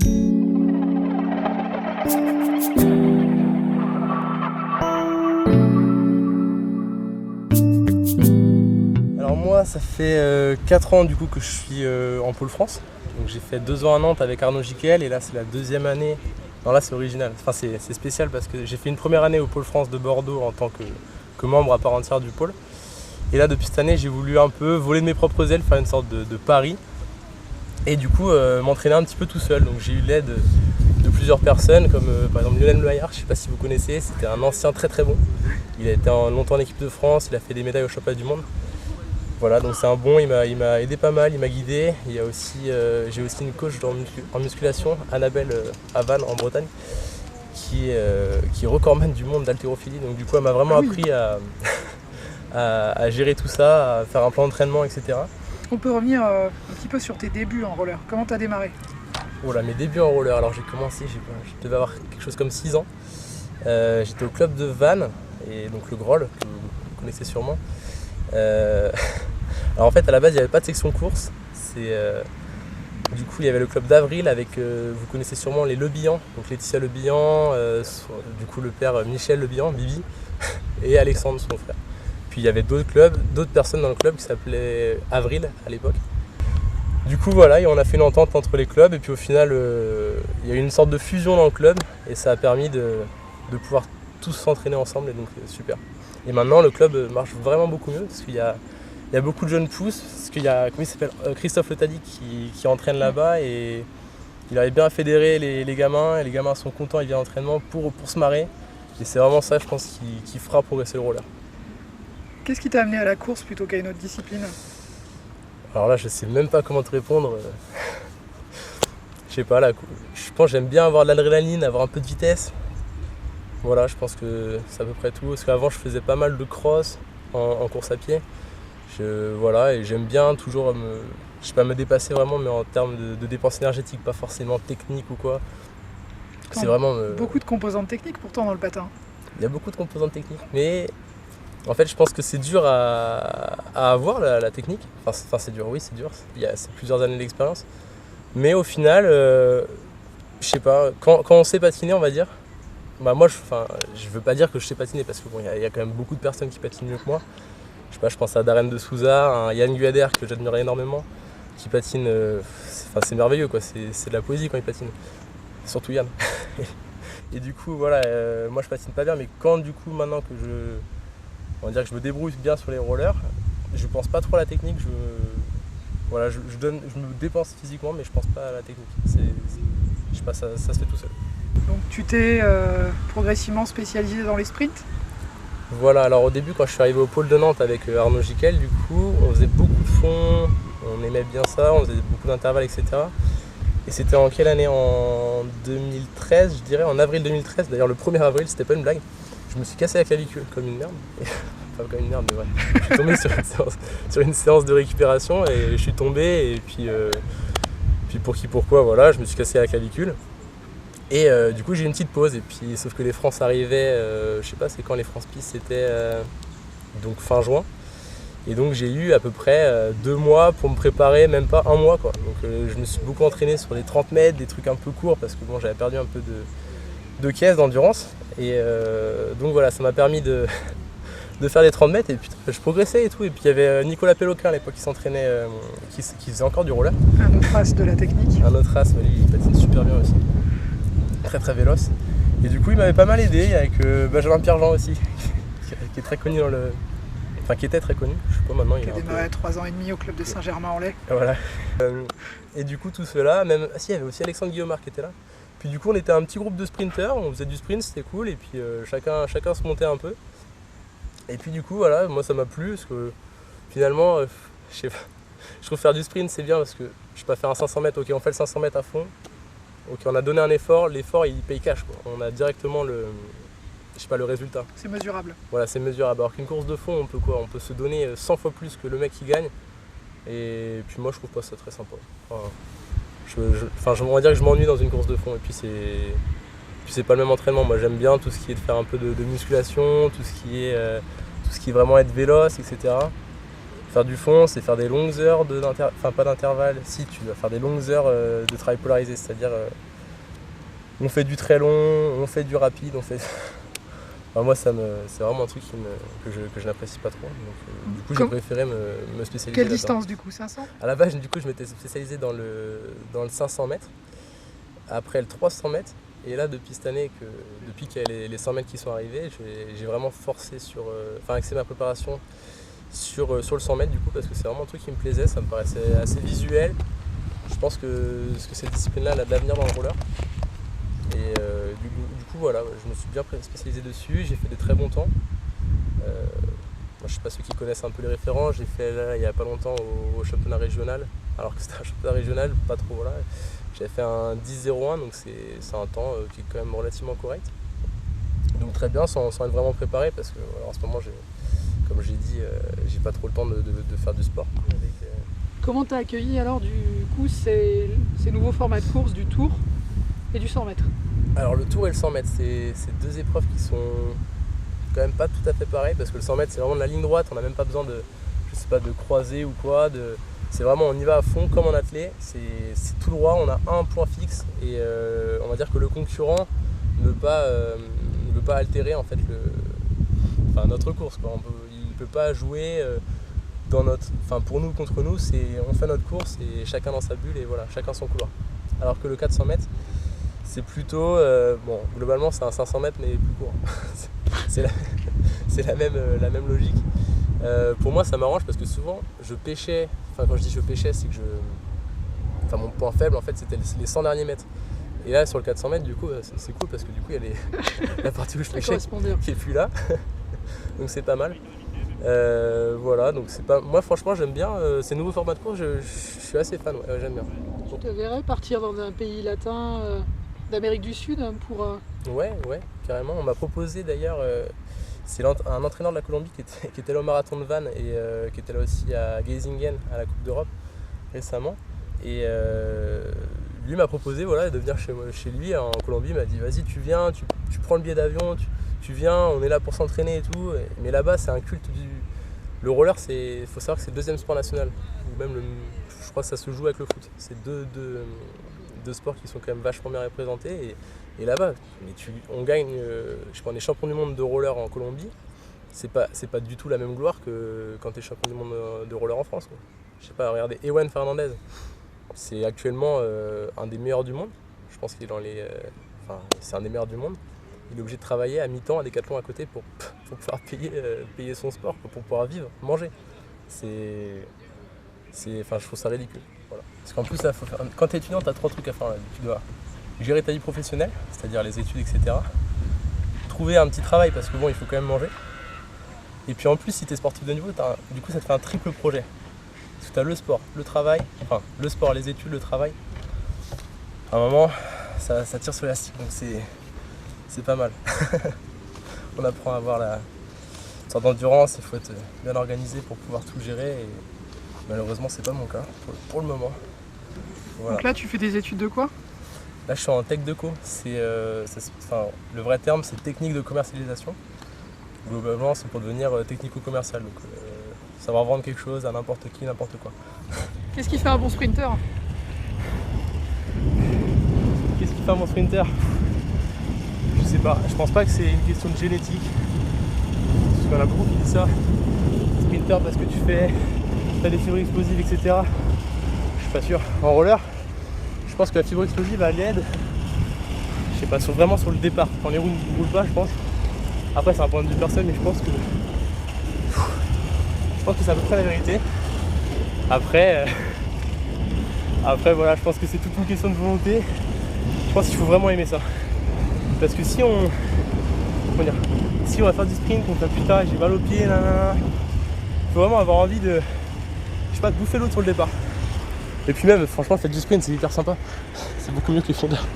Alors moi, ça fait 4 ans du coup que je suis en Pôle France. Donc j'ai fait 2 ans à Nantes avec Arnaud Jiquel et là c'est la deuxième année. Non là c'est original, enfin c'est spécial parce que j'ai fait une première année au Pôle France de Bordeaux en tant que membre à part entière du pôle. Et là depuis cette année j'ai voulu un peu voler de mes propres ailes, faire une sorte de pari. Et du coup m'entraîner un petit peu tout seul. Donc j'ai eu l'aide de plusieurs personnes comme par exemple Lionel Maillard, je ne sais pas si vous connaissez, c'était un ancien très très bon. Il a été longtemps en équipe de France, il a fait des médailles au championnat du monde. Voilà, donc c'est un bon, il m'a aidé pas mal, il m'a guidé. Il y a aussi, j'ai aussi une coach en musculation, Annabelle à Vannes en Bretagne, qui est recordman du monde d'haltérophilie. Donc du coup elle m'a vraiment appris à gérer tout ça, à faire un plan d'entraînement, etc. On peut revenir un petit peu sur tes débuts en roller. Comment tu as démarré? Voilà, mes débuts en roller, alors j'ai commencé, je devais avoir quelque chose comme 6 ans. J'étais au club de Vannes, et donc le Groll, que vous connaissez sûrement. Alors en fait à la base il n'y avait pas de section course, du coup il y avait le club d'Avril avec, vous connaissez sûrement les Le Bihan, donc Laetitia Le Bihan, du coup le père Michel Le Bihan, Bibi, et Alexandre son frère. Puis il y avait d'autres clubs, d'autres personnes dans le club qui s'appelaient Avril à l'époque. Du coup voilà, et on a fait une entente entre les clubs et puis au final il y a eu une sorte de fusion dans le club et ça a permis de pouvoir tous s'entraîner ensemble et donc super. Et maintenant le club marche vraiment beaucoup mieux parce qu'il y a beaucoup de jeunes pousses, parce qu'il y a comment il s'appelle, Christophe Le Tadic qui entraîne là-bas et il arrive bien à fédérer les gamins et les gamins sont contents, ils viennent à l'entraînement pour se marrer et c'est vraiment ça je pense qui fera progresser le roller. Qu'est-ce qui t'a amené à la course plutôt qu'à une autre discipline? Alors là je sais même pas comment te répondre, je sais pas là, je pense que j'aime bien avoir de l'adrénaline, avoir un peu de vitesse. Voilà, je pense que c'est à peu près tout, parce qu'avant je faisais pas mal de cross en course à pied. Voilà, et j'aime bien toujours me dépasser vraiment, mais en termes de dépenses énergétiques, pas forcément technique ou quoi. C'est vraiment. Beaucoup de composantes techniques pourtant dans le patin. Il y a beaucoup de composantes techniques, mais en fait je pense que c'est dur à avoir la technique. Enfin c'est dur, oui c'est dur, c'est plusieurs années d'expérience. Mais au final, je sais pas, quand on sait patiner on va dire, bah moi je veux pas dire que je sais patiner parce que bon, y a quand même beaucoup de personnes qui patinent mieux que moi. Je sais pas, je pense à Darren de Souza, à Yann Guader que j'admire énormément, qui patine, c'est merveilleux quoi, c'est de la poésie quand il patine, surtout Yann. Et du coup voilà, moi je patine pas bien, mais quand du coup maintenant que on va dire que je me débrouille bien sur les rollers, je pense pas trop à la technique, voilà, je me dépense physiquement mais je pense pas à la technique, je sais pas, ça se fait tout seul. Donc tu t'es progressivement spécialisé dans les sprints? Voilà, alors au début quand je suis arrivé au pôle de Nantes avec Arnaud Jiquel, du coup on faisait beaucoup de fond, on aimait bien ça, on faisait beaucoup d'intervalles, etc. Et c'était en quelle année? En 2013, je dirais, en avril 2013, d'ailleurs le 1er avril, c'était pas une blague. Je me suis cassé la clavicule comme une merde, enfin comme une merde mais ouais. Je suis tombé sur une séance de récupération et je suis tombé et puis pour qui pourquoi, voilà, je me suis cassé la clavicule. Et du coup j'ai eu une petite pause et puis sauf que les France arrivaient, je sais pas c'est quand les France Piste, c'était donc fin juin. Et donc j'ai eu à peu près 2 mois pour me préparer, même pas 1 mois quoi. Donc je me suis beaucoup entraîné sur les 30 mètres, des trucs un peu courts parce que bon j'avais perdu un peu de caisse, d'endurance. Et donc voilà, ça m'a permis de faire des 30 mètres et puis je progressais et tout. Et puis il y avait Nicolas Péloquin à l'époque qui s'entraînait, qui faisait encore du roller. Un autre as de la technique. Un autre as, mais lui il patine super bien aussi. Très très véloce. Et du coup il m'avait pas mal aidé avec Benjamin Pierre-Jean aussi, qui est très connu dans le. Enfin qui était très connu, je sais pas maintenant il a démarré à 3 ans et demi au club de Saint-Germain-en-Laye. Voilà. Et du coup tout cela, même. Ah si, il y avait aussi Alexandre Guillaumard qui était là. Puis du coup on était un petit groupe de sprinteurs, on faisait du sprint, c'était cool, et puis chacun se montait un peu. Et puis du coup voilà, moi ça m'a plu parce que finalement, je sais pas, je trouve faire du sprint c'est bien parce que je sais pas faire un 500 mètres, ok on fait le 500 mètres à fond. Ok, on a donné un effort, l'effort il paye cash quoi. On a directement le résultat. C'est mesurable. Voilà, c'est mesurable. Alors qu'une course de fond, on peut quoi? On peut se donner 100 fois plus que le mec qui gagne. Et puis moi je trouve pas ça très sympa. On va dire que je m'ennuie dans une course de fond et puis c'est pas le même entraînement. Moi j'aime bien tout ce qui est de faire un peu de musculation, tout ce qui est vraiment être véloce, etc. Faire du fond, c'est faire des longues heures pas d'intervalle, si tu vas faire des longues heures de travail polarisé, c'est-à-dire on fait du très long, on fait du rapide, Enfin, moi c'est vraiment un truc que je n'apprécie pas trop. Donc, du coup j'ai préféré me spécialiser. Quelle distance du coup, 500? À la base, du coup, je m'étais spécialisé dans le 500 mètres, après le 300 mètres, et là depuis cette année, depuis qu'il y a les 100 mètres qui sont arrivés, j'ai vraiment forcé axé ma préparation sur le 100 mètres du coup, parce que c'est vraiment un truc qui me plaisait, ça me paraissait assez visuel. Je pense que cette discipline-là elle a de l'avenir dans le roller. Et du coup voilà, je me suis bien spécialisé dessus, j'ai fait des très bons temps. Moi, je sais pas ceux qui connaissent un peu les référents, j'ai fait là il n'y a pas longtemps au championnat régional, alors que c'était un championnat régional, pas trop voilà. J'avais fait un 10-01, donc c'est un temps qui est quand même relativement correct. Donc très bien, sans être vraiment préparé, parce que voilà, en ce moment, comme j'ai dit, j'ai pas trop le temps de faire du sport. Comment tu as accueilli alors du coup ces nouveaux formats de course du Tour et du 100 mètres? Alors le Tour et le 100 mètres, c'est deux épreuves qui sont quand même pas tout à fait pareilles, parce que le 100 mètres c'est vraiment de la ligne droite, on n'a même pas besoin de croiser ou quoi, c'est vraiment on y va à fond comme en athlé, c'est tout droit, on a un point fixe et on va dire que le concurrent ne veut pas altérer en fait notre course, quoi. Il ne peut pas jouer pour nous contre nous, on fait notre course et chacun dans sa bulle et voilà, chacun son couloir. Alors que le 400 mètres c'est plutôt, globalement c'est un 500 mètres mais plus court. c'est la même logique. Pour moi ça m'arrange parce que souvent je pêchais, quand je dis je pêchais c'est que mon point faible en fait c'était les 100 derniers mètres. Et là sur le 400 mètres du coup c'est cool parce que du coup il y a la partie où je pêchais qui est plus là. Donc c'est pas mal. Voilà, donc moi franchement j'aime bien ces nouveaux formats de course, je suis assez fan, ouais, j'aime bien. Tu te verrais partir dans un pays latin d'Amérique du Sud pour... Ouais, carrément. On m'a proposé d'ailleurs, c'est un entraîneur de la Colombie qui était là au marathon de Vannes et qui était là aussi à Geisingen à la Coupe d'Europe récemment. Et lui m'a proposé de venir chez lui en Colombie. Il m'a dit vas-y tu viens, tu prends le billet d'avion, tu viens, on est là pour s'entraîner et tout. Mais là-bas c'est un culte le roller, il faut savoir que c'est le deuxième sport national. Ou même je crois que ça se joue avec le foot. C'est deux sports qui sont quand même vachement bien représentés. Et là-bas, on gagne, on est champion du monde de roller en Colombie. C'est pas du tout la même gloire que quand tu es champion du monde de roller en France, quoi. Je sais pas, regardez, Ewan Fernandez, c'est actuellement un des meilleurs du monde. Je pense qu'il est c'est un des meilleurs du monde. Il est obligé de travailler à mi-temps à Decathlon à côté pour pouvoir payer son sport, pour pouvoir vivre, manger. Je trouve ça ridicule. Voilà. Parce qu'en plus, là, quand tu es étudiant, tu as 3 trucs à faire. Là. Tu dois gérer ta vie professionnelle, c'est-à-dire les études, etc. Trouver un petit travail parce que il faut quand même manger. Et puis en plus, si tu es sportif de niveau, du coup, ça te fait un triple projet. Parce que tu as le sport, le travail, le sport, les études, le travail. À un moment, ça tire sur l'élastique, donc c'est pas mal. On apprend à avoir une sorte d'endurance, il faut être bien organisé pour pouvoir tout gérer. Et malheureusement, c'est pas mon cas pour le moment. Voilà. Donc là, tu fais des études de quoi? Là, je suis en tech deco. Le vrai terme, c'est technique de commercialisation. Globalement, c'est pour devenir technico-commercial. Donc, savoir vendre quelque chose à n'importe qui, n'importe quoi. Qu'est-ce qui fait un bon sprinter? Qu'est-ce qui fait un bon sprinter? Je sais pas. Je pense pas que c'est une question de génétique. Parce qu'il y en a beaucoup qui disent ça. Sprinter parce que tu as des fibres explosives, etc. Je suis pas sûr. En roller, je pense que la fibre explosive elle aide. Je sais pas, vraiment sur le départ. Quand les roues ne roulent pas, je pense. Après, c'est un point de vue personnel, mais je pense que c'est à peu près la vérité. Après voilà, je pense que c'est toute une question de volonté. Je pense qu'il faut vraiment aimer ça. Parce que si on va faire du sprint, on fait putain, j'ai mal aux pieds, il faut vraiment avoir envie de bouffer l'autre sur le départ. Et puis même, franchement, faire du sprint, c'est hyper sympa. C'est beaucoup mieux que les fondeurs.